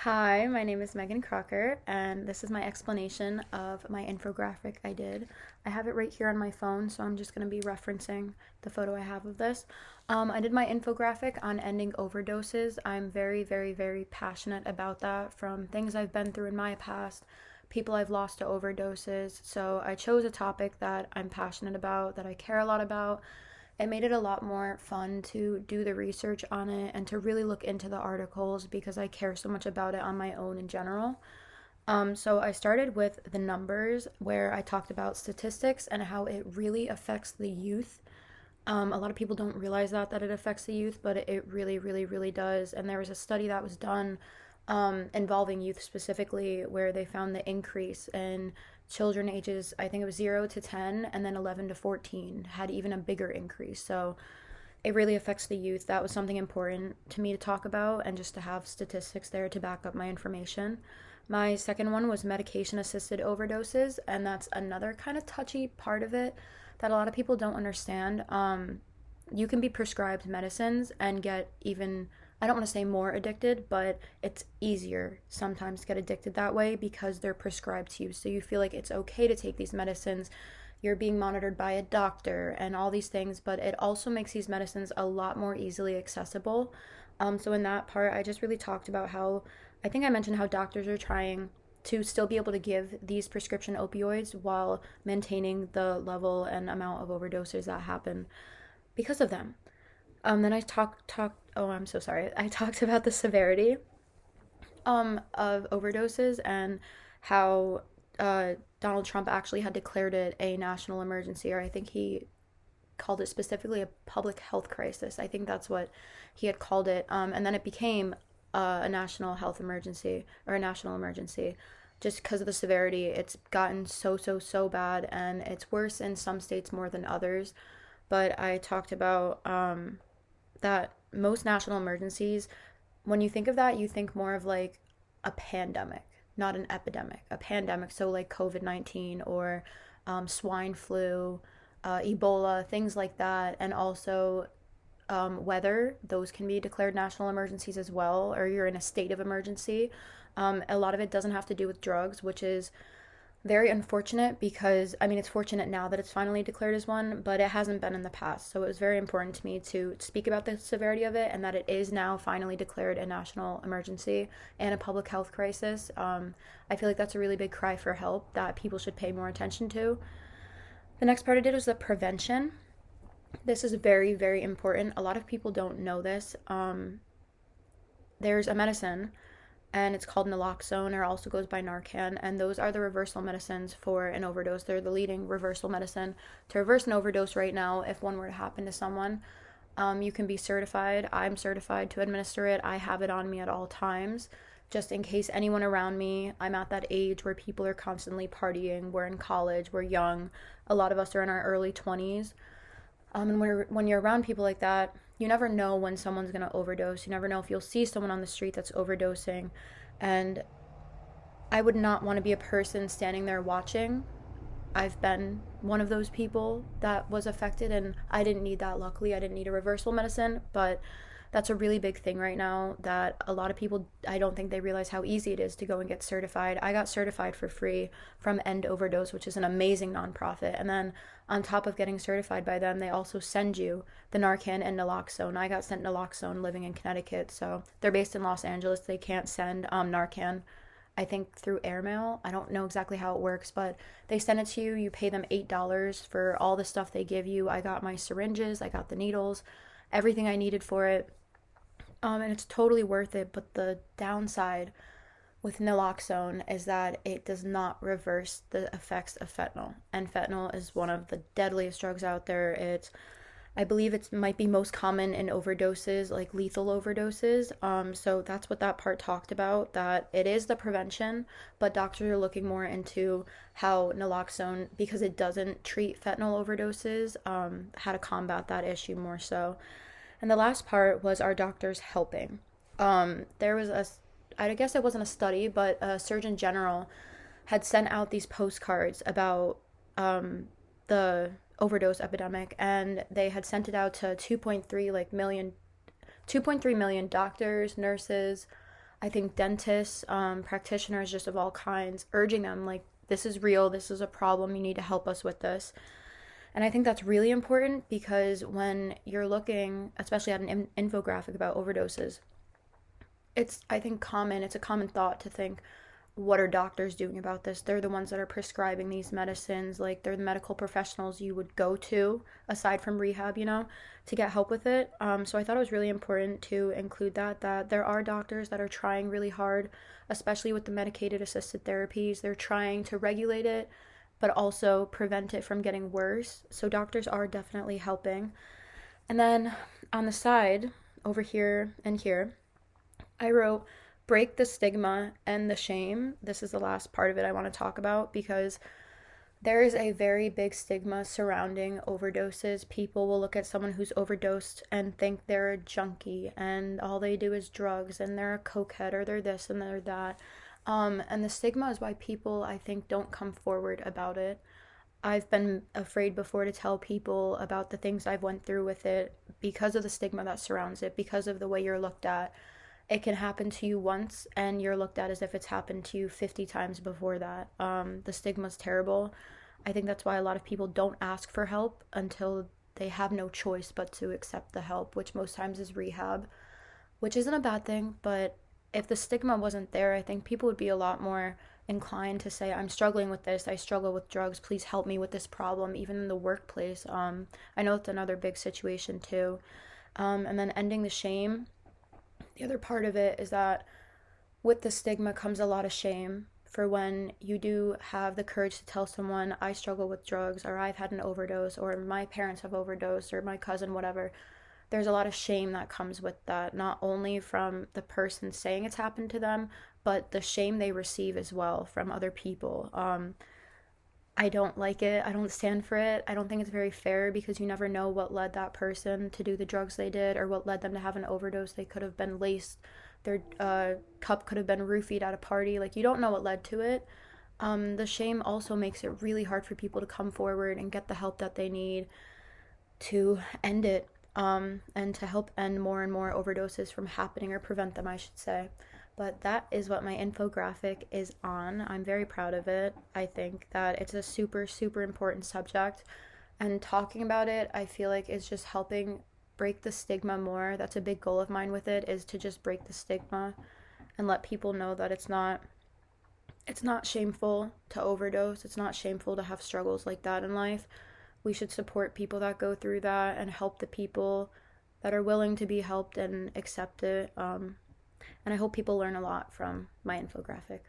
Hi, my name is Megan Crocker, and this is my explanation of my infographic I did. I have it right here on my phone, so I'm just going to be referencing the photo I have of this. I did my infographic on ending overdoses. I'm very, very, very passionate about that from things I've been through in my past, people I've lost to overdoses. So I chose a topic that I'm passionate about, that I care a lot about. It made it a lot more fun to do the research on it and to really look into the articles because I care so much about it on my own in general. So I started with the numbers where I talked about statistics and how it really affects the youth. A lot of people don't realize that it affects the youth, but it really, really, really does. And there was a study that was done involving youth specifically, where they found the increase in children ages, I think it was 0 to 10, and then 11 to 14 had even a bigger increase. So it really affects the youth. That was something important to me to talk about and just to have statistics there to back up my information. My second one was medication assisted overdoses, and that's another kind of touchy part of it that a lot of people don't understand. You can be prescribed medicines and get even, I don't want to say more addicted, but it's easier sometimes to get addicted that way because they're prescribed to you. So you feel like it's okay to take these medicines. You're being monitored by a doctor and all these things, but it also makes these medicines a lot more easily accessible. So in that part, I just really talked about how I think I mentioned how doctors are trying to still be able to give these prescription opioids while maintaining the level and amount of overdoses that happen because of them. Then I talked. Oh, I'm so sorry. I talked about the severity of overdoses and how Donald Trump actually had declared it a national emergency, or I think he called it specifically a public health crisis. I think that's what he had called it. And then it became a national health emergency or a national emergency just because of the severity. It's gotten so, so, so bad, and it's worse in some states more than others. But I talked about that most national emergencies, when you think of that, you think more of like a pandemic, not an epidemic. A pandemic, so like COVID-19 or swine flu, Ebola, things like that, and also weather. Those can be declared national emergencies as well, or you're in a state of emergency. A lot of it doesn't have to do with drugs, which is very unfortunate because I mean it's fortunate now that it's finally declared as one, but it hasn't been in the past. So it was very important to me to speak about the severity of it and that it is now finally declared a national emergency and a public health crisis. I feel like that's a really big cry for help that people should pay more attention to. The next part I did was the prevention. This is very, very important. A lot of people don't know this. There's a medicine and it's called naloxone, or also goes by Narcan, and those are the reversal medicines for an overdose. They're the leading reversal medicine to reverse an overdose right now. If one were to happen to someone, you can be certified. I'm certified to administer it. I have it on me at all times, just in case anyone around me. I'm at that age where people are constantly partying. We're in college. We're young. A lot of us are in our early 20s. And when you're around people like that, you never know when someone's going to overdose. You never know if you'll see someone on the street that's overdosing. And I would not want to be a person standing there watching. I've been one of those people that was affected, and I didn't need that. Luckily, I didn't need a reversal medicine, but that's a really big thing right now that a lot of people, I don't think they realize how easy it is to go and get certified. I got certified for free from End Overdose, which is an amazing nonprofit. And then on top of getting certified by them, they also send you the Narcan and naloxone. I got sent naloxone living in Connecticut. So they're based in Los Angeles. They can't send Narcan, I think, through airmail. I don't know exactly how it works, but they send it to you. You pay them $8 for all the stuff they give you. I got my syringes, I got the needles, everything I needed for it. And it's totally worth it. But the downside with naloxone is that it does not reverse the effects of fentanyl. And fentanyl is one of the deadliest drugs out there. I believe it might be most common in overdoses, like lethal overdoses. So that's what that part talked about, that it is the prevention, but doctors are looking more into how naloxone, because it doesn't treat fentanyl overdoses, how to combat that issue more so. And the last part was our doctors helping. There was I guess it wasn't a study, but a Surgeon General had sent out these postcards about the overdose epidemic, and they had sent it out to 2.3 million doctors, nurses, I think dentists, practitioners just of all kinds, urging them like, this is real, this is a problem, you need to help us with this. And I think that's really important because when you're looking, especially at an infographic about overdoses, I think, it's a common thought to think, what are doctors doing about this? They're the ones that are prescribing these medicines. Like, they're the medical professionals you would go to, aside from rehab, to get help with it. So I thought it was really important to include that there are doctors that are trying really hard, especially with the medicated assisted therapies. They're trying to regulate it, but also prevent it from getting worse. So doctors are definitely helping. And then on the side, over here and here, I wrote, break the stigma and the shame. This is the last part of it I want to talk about because there is a very big stigma surrounding overdoses. People will look at someone who's overdosed and think they're a junkie and all they do is drugs and they're a cokehead or they're this and they're that. And the stigma is why people, I think, don't come forward about it. I've been afraid before to tell people about the things I've went through with it because of the stigma that surrounds it, because of the way you're looked at. It can happen to you once and you're looked at as if it's happened to you 50 times before that. The stigma's terrible. I think that's why a lot of people don't ask for help until they have no choice but to accept the help, which most times is rehab, which isn't a bad thing. But if the stigma wasn't there, I think people would be a lot more inclined to say, I'm struggling with this, I struggle with drugs, please help me with this problem, even in the workplace. I know it's another big situation too. And then ending the shame. The other part of it is that with the stigma comes a lot of shame for when you do have the courage to tell someone, I struggle with drugs, or I've had an overdose, or my parents have overdosed, or my cousin, whatever. There's a lot of shame that comes with that, not only from the person saying it's happened to them, but the shame they receive as well from other people. I don't like it. I don't stand for it. I don't think it's very fair because you never know what led that person to do the drugs they did or what led them to have an overdose. They could have been laced. Their cup could have been roofied at a party. Like, you don't know what led to it. The shame also makes it really hard for people to come forward and get the help that they need to end it, and to help end more and more overdoses from happening, or prevent them, I should say. But that is what my infographic is on. I'm very proud of it. I think that it's a super, super important subject. And talking about it, I feel like it's just helping break the stigma more. That's a big goal of mine with it, is to just break the stigma and let people know that it's not shameful to overdose. It's not shameful to have struggles like that in life. We should support people that go through that and help the people that are willing to be helped and accept it. And I hope people learn a lot from my infographic.